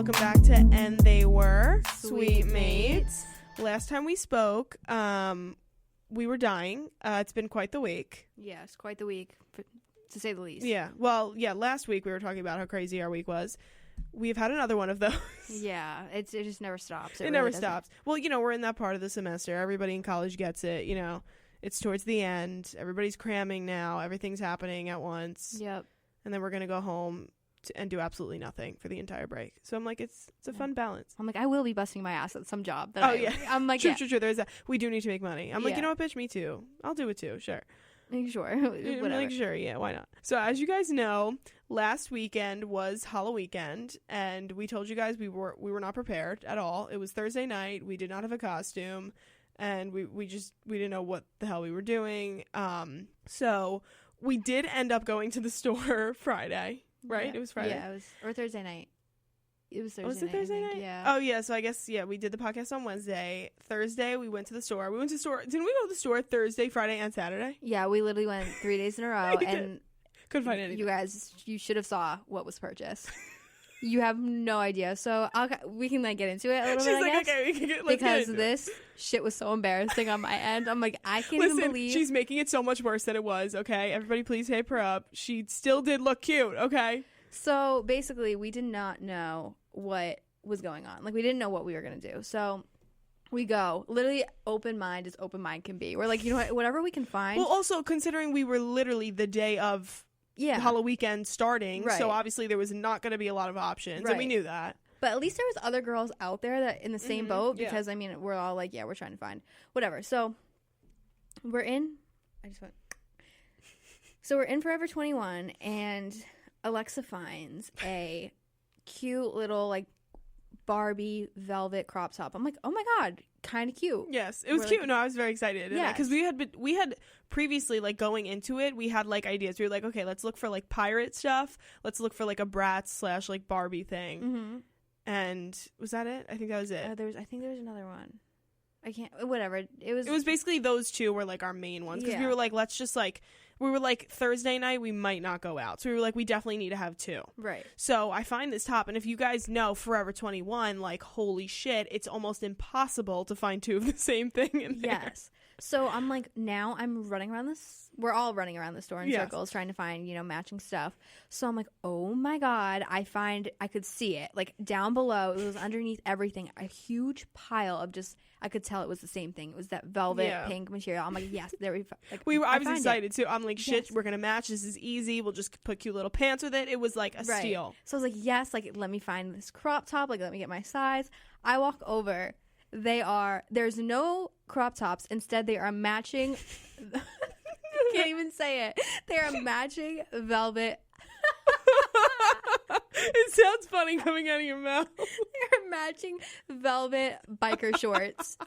welcome back to And They Were Sweet Mates. Last time we spoke, we were dying. It's been quite the week. Yes, quite the week, to say the least. Yeah, well, last week we were talking about how crazy our week was. We've had another one of those. Yeah, it just never stops. It really never stops. Well, we're in that part of the semester. Everybody in college gets it, It's towards the end. Everybody's cramming now. Everything's happening at once. Yep. And then we're going to go home and do absolutely nothing for the entire break. So I'm like, it's a fun balance. I'm like, I will be busting my ass at some job. I'm like, true. There's that. We do need to make money. I'm like, you know what, bitch, me too. I'll do it too. Sure. Sure. Whatever. Like, sure. Yeah, why not? So as you guys know, last weekend was Halloweekend, and we told you guys we were not prepared at all. It was Thursday night. We did not have a costume, and we didn't know what the hell we were doing. So we did end up going to the store Friday. Right? Yeah. It was Friday. Yeah, or Thursday night. It was Thursday night. Was it Thursday night? Yeah. Oh, yeah. So I guess, we did the podcast on Wednesday. Thursday, we went to the store. Didn't we go to the store Thursday, Friday, and Saturday? Yeah, we literally went 3 days in a row. And couldn't find anything. You guys, you should have saw what was purchased. You have no idea. So we can get into it a little bit, I guess. Okay, we can let's because get this shit was so embarrassing on my end. I'm like, I can't even believe. She's making it so much worse than it was, okay? Everybody please hype her up. She still did look cute, okay? So basically, we did not know what was going on. Like, we didn't know what we were going to do. So we go, literally open mind as open mind can be. We're like, you know what, whatever we can find. Well, also, considering we were literally the day of Halloweekend starting, right. So obviously there was not going to be a lot of options, right. and we knew that. But at least there was other girls out there that in the same boat because, we're all like, we're trying to find whatever. So we're in. So we're in Forever 21, and Alexa finds a cute little Barbie velvet crop top. I'm like, oh my god, kind of cute. Yes, it was cute. No, I was very excited. Yeah, because we had previously going into it, we had ideas. We were like, okay, let's look for pirate stuff. Let's look for a Bratz / Barbie thing. Mm-hmm. And was that it? I think that was it. I think there was another one. I can't. Whatever. It was basically those two were our main ones because we were let's just we were Thursday night we might not go out, so we were we definitely need to have two. Right. So I find this top, and if you guys know Forever 21, holy shit, it's almost impossible to find two of the same thing in there. Yes. So I'm now I'm running around this. We're all running around the store in circles trying to find, matching stuff. So I'm like, oh my god, I could see it down below. It was underneath everything, a huge pile of just. I could tell it was the same thing. It was that velvet pink material. I'm like, yes, there we. I was excited too. I'm like, shit, we're gonna match. This is easy. We'll just put cute little pants with it. It was a steal. So I was like, yes, let me find this crop top. Let me get my size. I walk over. There's no crop tops. Instead, they are matching. I can't even say it. They are matching velvet. It sounds funny coming out of your mouth. They're matching velvet biker shorts.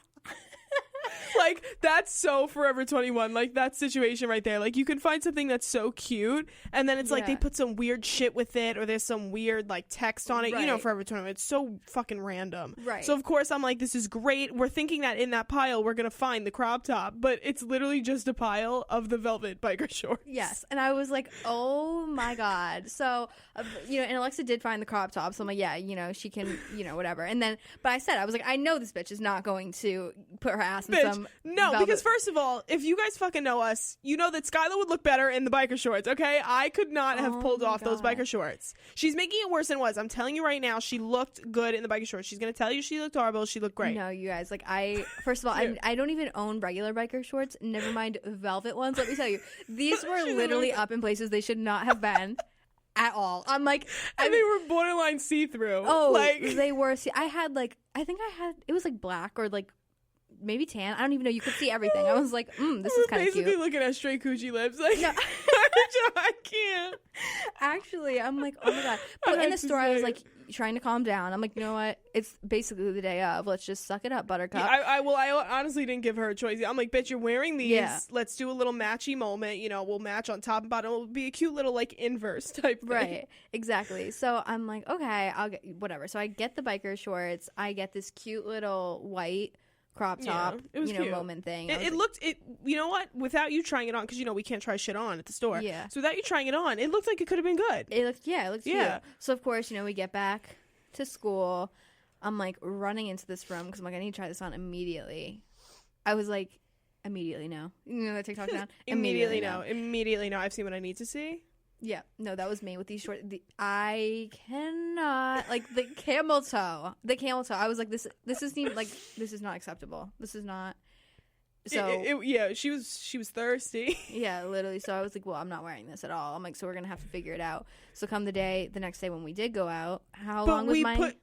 That's so Forever 21. That situation right there. You can find something that's so cute, and then it's they put some weird shit with it, or there's some weird text on it. Right. Forever 21. It's so fucking random. Right. So of course I'm like, this is great. We're thinking that in that pile we're gonna find the crop top, but it's literally just a pile of the velvet biker shorts. Yes, and I was like, oh my god. So and Alexa did find the crop top. So I'm like, she can, whatever. And then, but I was like, I know this bitch is not going to put her ass in some. No, because first of all, if you guys fucking know us, you know that Skylar would look better in the biker shorts, okay? I could not have pulled off those biker shorts. She's making it worse than it was. I'm telling you right now, she looked good in the biker shorts. She's going to tell you she looked horrible. She looked great. No, you guys, first of all, I don't even own regular biker shorts, never mind velvet ones. Let me tell you, these were literally up in places they should not have been. At all. And they were borderline see-through. Oh, they were. See, I think it was black or maybe tan. I don't even know. You could see everything. I was like, this is kind of cute. Basically looking at straight coochie lips. No. I can't. Actually, I'm like, oh my god. But in the store, I was trying to calm down. I'm like, you know what? It's basically the day of. Let's just suck it up, Buttercup. Yeah, I honestly didn't give her a choice. I'm like, bitch, you're wearing these. Yeah. Let's do a little matchy moment. We'll match on top and bottom. It'll be a cute little inverse type thing. Right. Exactly. So I'm like, okay, I'll get whatever. So I get the biker shorts. I get this cute little white crop top, it was cute. Moment thing. It looked, you know what? Without you trying it on, because we can't try shit on at the store. Yeah. So without you trying it on, it looked like it could have been good. It looked cute. So of course, we get back to school. I'm like running into this room because I'm like, I need to try this on immediately. I was like, immediately no. You know that TikTok sound? Immediately no. Immediately no. I've seen what I need to see. Yeah. No, that was me with these short. I cannot, like, the camel toe. The camel toe. I was like, this isn't like, this is not acceptable. This is not. So yeah, she was thirsty. Yeah, literally. So I was like, well, I'm not wearing this at all. I'm like, so we're gonna have to figure it out. So come the next day when we did go out,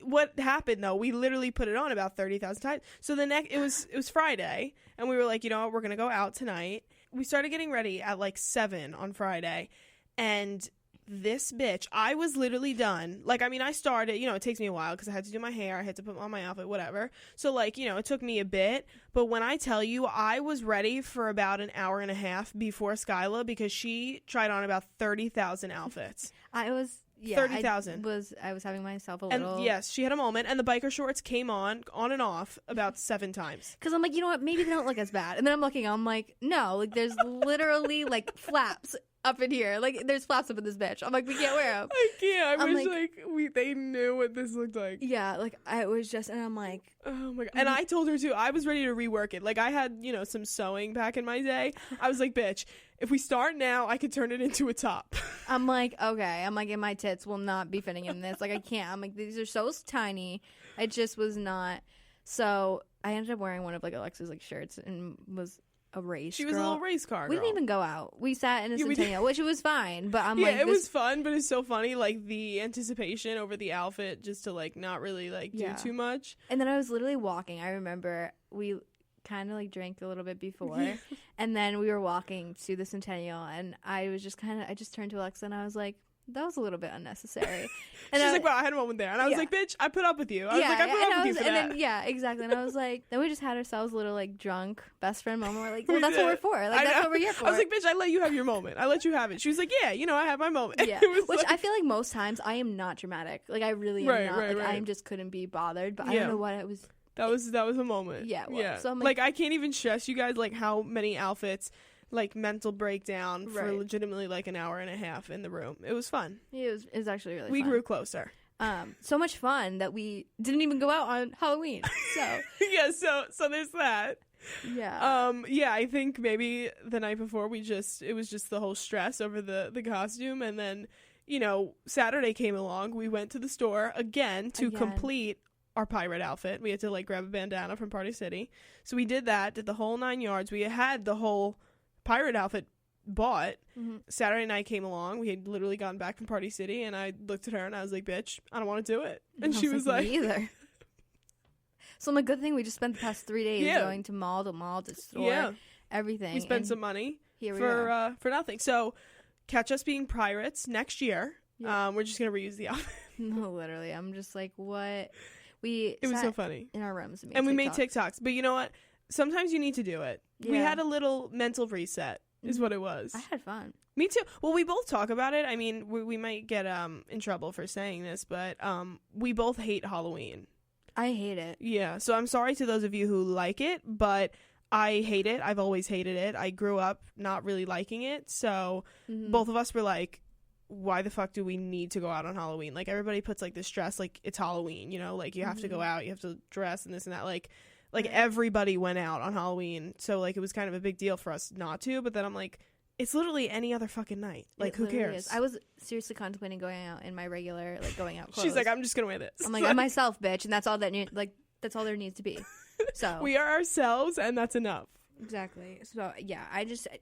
what happened though? We literally put it on about 30,000 times. So it was Friday, and we were like, you know what, we're gonna go out tonight. We started getting ready at like 7 on Friday, and this bitch, I was literally done. Like, I mean, I started, you know, it takes me a while because I had to do my hair, I had to put on my outfit, whatever. So, like, you know, it took me a bit. But when I tell you, I was ready for about an hour and a half before Skyla because she tried on about 30,000 outfits. I was... Yeah, 30,000. I was having myself a little... And yes, she had a moment, and the biker shorts came on and off about 7 times. Because I'm like, you know what, maybe they don't look as bad. And then I'm looking, I'm like, no, like, there's literally, like, flaps up in here. Like, there's flaps up in this bitch. I'm like, we can't wear them. I can't. I wish, like, they knew what this looked like. Yeah, like, I was just, and I'm like... Oh, my God. And I told her, too, I was ready to rework it. Like, I had, you know, some sewing back in my day. I was like, bitch, if we start now, I could turn it into a top. I'm like, okay. I'm like, and my tits will not be fitting in this. Like, I can't. I'm like, these are so tiny. I just was not. So I ended up wearing one of, like, Alexa's, like, shirts and was a race She was a little race car girl. We didn't even go out. We sat in a Centennial, which was fine. But I'm like, it was fun, but it's so funny, like, the anticipation over the outfit just to, like, not really, like, do too much. And then I was literally walking. I remember we kind of like drank a little bit before and then we were walking to the Centennial and I just turned to Alexa and I was like, that was a little bit unnecessary. And she's like, well, I had a moment there and I was like, bitch, I put up with you. I was like, I put up with you for that. Then, yeah, exactly. And I was like, then we just had ourselves a little like drunk best friend moment. We're like, well, that's what we're for. Like, that's what we're here for. I was like, bitch, I let you have your moment. I let you have it. She was like, yeah, you know, I had my moment. Yeah. Which I feel like most times I am not dramatic. Like, I really am not. Like, I just couldn't be bothered. But I don't know what it was. That was a moment. Yeah, well, so I'm like, I can't even stress you guys, like, how many outfits, like, mental breakdown for legitimately, like, an hour and a half in the room. It was fun. It was actually really fun. We grew closer. So much fun that we didn't even go out on Halloween. So yeah, so there's that. Yeah. Yeah, I think maybe the night before it was just the whole stress over the costume, and then, you know, Saturday came along. We went to the store again to complete our pirate outfit. We had to like grab a bandana from Party City. So we did that, did the whole 9 yards. We had the whole pirate outfit bought. Mm-hmm. Saturday night came along. We had literally gotten back from Party City and I looked at her and I was like, bitch, I don't want to do it. And she was like, me either. So I'm like, good thing we just spent the past 3 days going to mall to store, everything. We spent some money for nothing. So catch us being pirates next year. Yeah. We're just going to reuse the outfit. No, literally. I'm just like, what? It was so funny. In our rooms. And we made TikToks. But you know what? Sometimes you need to do it. Yeah. We had a little mental reset is what it was. I had fun. Me too. Well, we both talk about it. I mean, we might get in trouble for saying this, but we both hate Halloween. I hate it. Yeah. So I'm sorry to those of you who like it, but I hate it. I've always hated it. I grew up not really liking it. So both of us were like, why the fuck do we need to go out on Halloween? Like, everybody puts like this stress, like it's Halloween, you know, like you have to go out, you have to dress and this and that. Like everybody went out on Halloween. So like it was kind of a big deal for us not to. But then I'm like, it's literally any other fucking night. Like, who cares? I was seriously contemplating going out in my regular, like, going out clothes. She's like, I'm just gonna wear this. I'm like, I'm myself, bitch, and that's all that's all there needs to be. So we are ourselves, and that's enough. Exactly. So yeah,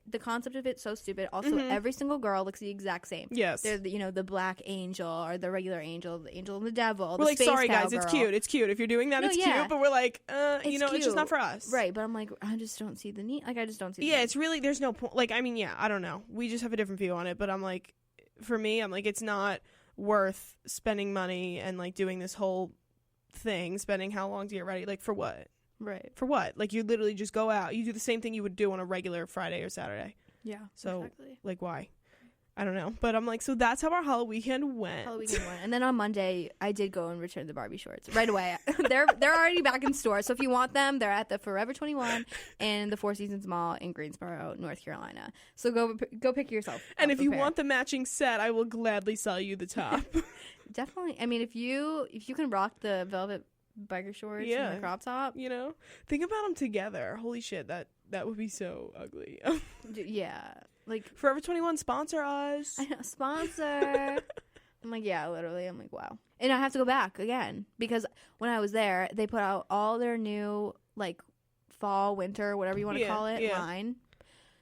the concept of it's so stupid. Also, every single girl looks the exact same. Yes. They're the black angel or the regular angel, the angel and the devil. We're like, sorry guys, it's cute. It's cute. If you're doing that, it's cute. But we're like, it's just not for us. Right. But I'm like, I just don't see the need. Like, I just don't see. Yeah, it's really, there's no point. Like, I mean, yeah, I don't know. We just have a different view on it. But I'm like, for me, I'm like, it's not worth spending money and like doing this whole thing, spending how long to get ready. Like, for what? Right. For what? Like, you literally just go out. You do the same thing you would do on a regular Friday or Saturday. Yeah. So, exactly. like, why? I don't know. But I'm like, so that's how our Halloweekend went. And then on Monday, I did go and return the Barbie shorts right away. They're already back in store. So if you want them, they're at the Forever 21 and the Four Seasons Mall in Greensboro, North Carolina. So go pick yourself. And if you want the matching set, I will gladly sell you the top. Definitely. I mean, if you can rock the velvet biker shorts and the crop top, you know, think about them together. Holy shit, that would be so ugly. Yeah. Like, Forever 21, sponsor us. I know, sponsor. I'm like, yeah, literally. I'm like, wow. And I have to go back again because when I was there, they put out all their new, like, fall, winter, whatever you want to call it, line.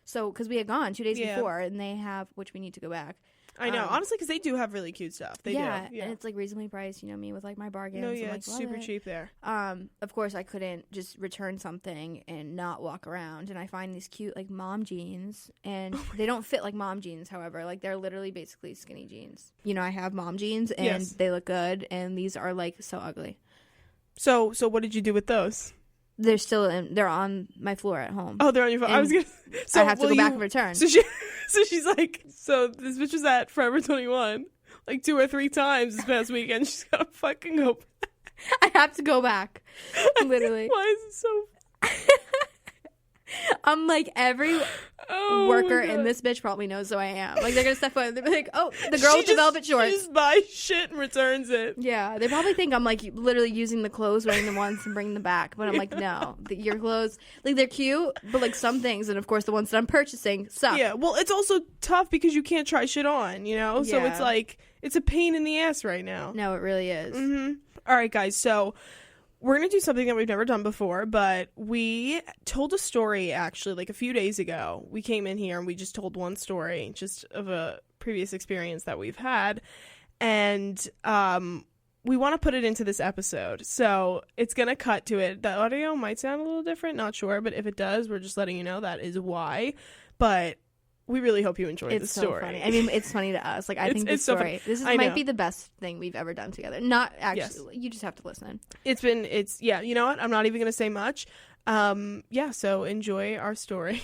So, because we had gone 2 days before, and they have, which we need to go back. I know, honestly, because they do have really cute stuff. They do. Yeah, and it's like reasonably priced, you know me, with like my bargains. No, yeah, like, it's super cheap there. Of course, I couldn't just return something and not walk around. And I find these cute like mom jeans, and they don't fit like mom jeans. However, like they're literally basically skinny jeans. You know, I have mom jeans, and they look good, and these are like so ugly. So what did you do with those? They're on my floor at home. Oh, they're on your phone. I was gonna. So I have to go back and return. So she's like, so this bitch was at Forever 21 like 2 or 3 times this past weekend. She's gotta fucking go. I have to go back. Literally. Why is it so? I'm like, every worker in this bitch probably knows who I am. Like, they're gonna step foot and they'll be like, oh, the girl with the velvet shorts. She just buys shit and returns it. Yeah, they probably think I'm like literally using the clothes, wearing them once and bringing them back. But I'm like, no, your clothes, like, they're cute, but like some things, and of course the ones that I'm purchasing suck. Yeah, well, it's also tough because you can't try shit on, you know? So it's like, it's a pain in the ass right now. No, it really is. Mm-hmm. All right, guys, so we're going to do something that we've never done before, but we told a story, actually, like a few days ago. We came in here and we just told one story, just of a previous experience that we've had, and we want to put it into this episode. So it's going to cut to it. The audio might sound a little different, not sure, but if it does, we're just letting you know that is why. But we really hope you enjoyed the story. So funny. I mean, it's funny to us. Like, I think this story, might be the best thing we've ever done together. Not actually. Yes. You just have to listen. Yeah, you know what? I'm not even going to say much. So enjoy our story.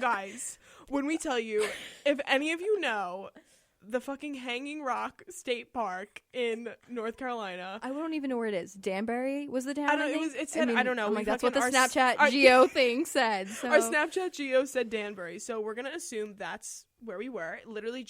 Guys, when we tell you, if any of you know the fucking Hanging Rock State Park in North Carolina. I don't even know where it is. Danbury was the town? I don't know. I'm like, that's what the Snapchat geo thing said. So. Our Snapchat geo said Danbury. So we're going to assume that's where we were. Literally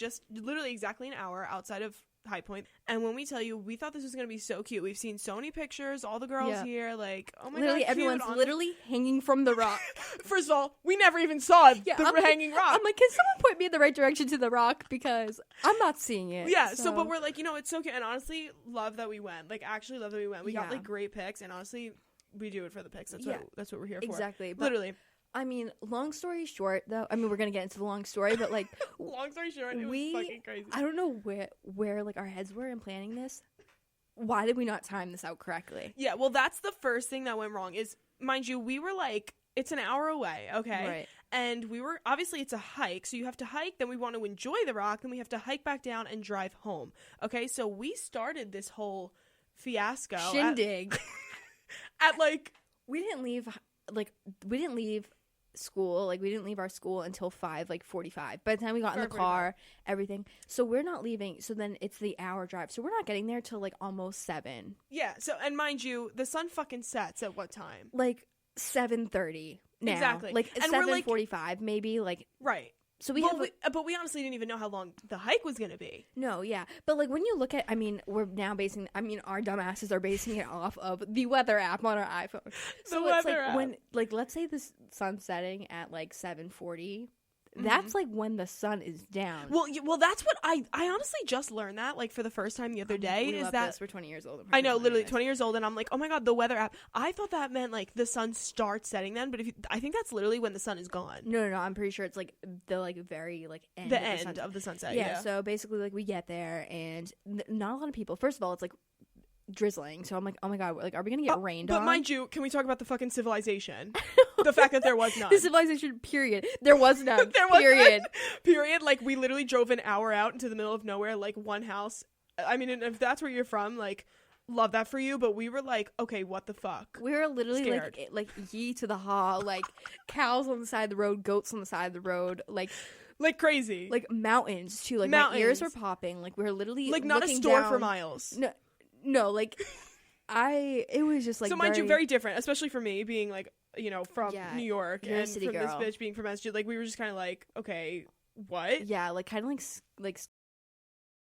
exactly an hour outside of High Point. And when we tell you, we thought this was going to be so cute. We've seen so many pictures, all the girls here, like, oh my god, everyone's literally hanging from the rock. First of all, we never even saw the hanging rock. I'm like, can someone point me in the right direction to the rock, because I'm not seeing it. Yeah, so but we're like, you know, it's so cute, and honestly, love that we went. Like, actually love that we went. We got like great pics, and honestly, we do it for the pics. That's what we're here for. Exactly. Literally. I mean, long story short, though, I mean, we're going to get into the long story, but, like... long story short, it was fucking crazy. I don't know where, like, our heads were in planning this. Why did we not time this out correctly? Yeah, well, that's the first thing that went wrong is, mind you, we were, like, it's an hour away, okay? Right. And we were, obviously, it's a hike, so you have to hike, then we want to enjoy the rock, then we have to hike back down and drive home, okay? So we started this whole fiasco. Shindig. At, like... We didn't leave school, like, we didn't leave our school until 5:45. By the time we got in the car, everything, so we're not leaving, so then it's the hour drive, so we're not getting there till like almost 7. Yeah, so, and mind you, the sun fucking sets at what time? Like 7:30 now. Exactly. Like 7:45 maybe, like, right. So but we honestly didn't even know how long the hike was going to be. No, yeah. But, like, when you look at, I mean, our dumbasses are basing it off of the weather app on our iPhone. So it's like app. When, like, let's say the sun's setting at, like, 7:40. That's like when the sun is down. Well, that's what I honestly just learned that, like, for the first time the other day. We is love that this. We're 20 years old. I know, literally 20 years old, and I'm like, oh my god, the weather app. I thought that meant like the sun starts setting then, but I think that's literally when the sun is gone. No, I'm pretty sure it's like the like very like end of the sunset. Yeah. So basically, like, we get there and not a lot of people. First of all, it's like drizzling, so I'm like, oh my god, like, are we gonna get rained on? But mind you, can we talk about the fucking civilization? The fact that there was none. The civilization, period. There was none. Period. Like, we literally drove an hour out into the middle of nowhere, like, one house. I mean, if that's where you're from, like, love that for you, but we were like, okay, what the fuck? We were literally scared. like ye to the haw, like cows on the side of the road, goats on the side of the road, like Like crazy. Like mountains too. Like my ears were popping. Like we were literally like not a store down. For miles. No, like it was just like, so mind you, very different, especially for me being like, you know, from New York and city from girl. This bitch being from Massachusetts. Like we were just kind of like, okay, what? Yeah, like kind of like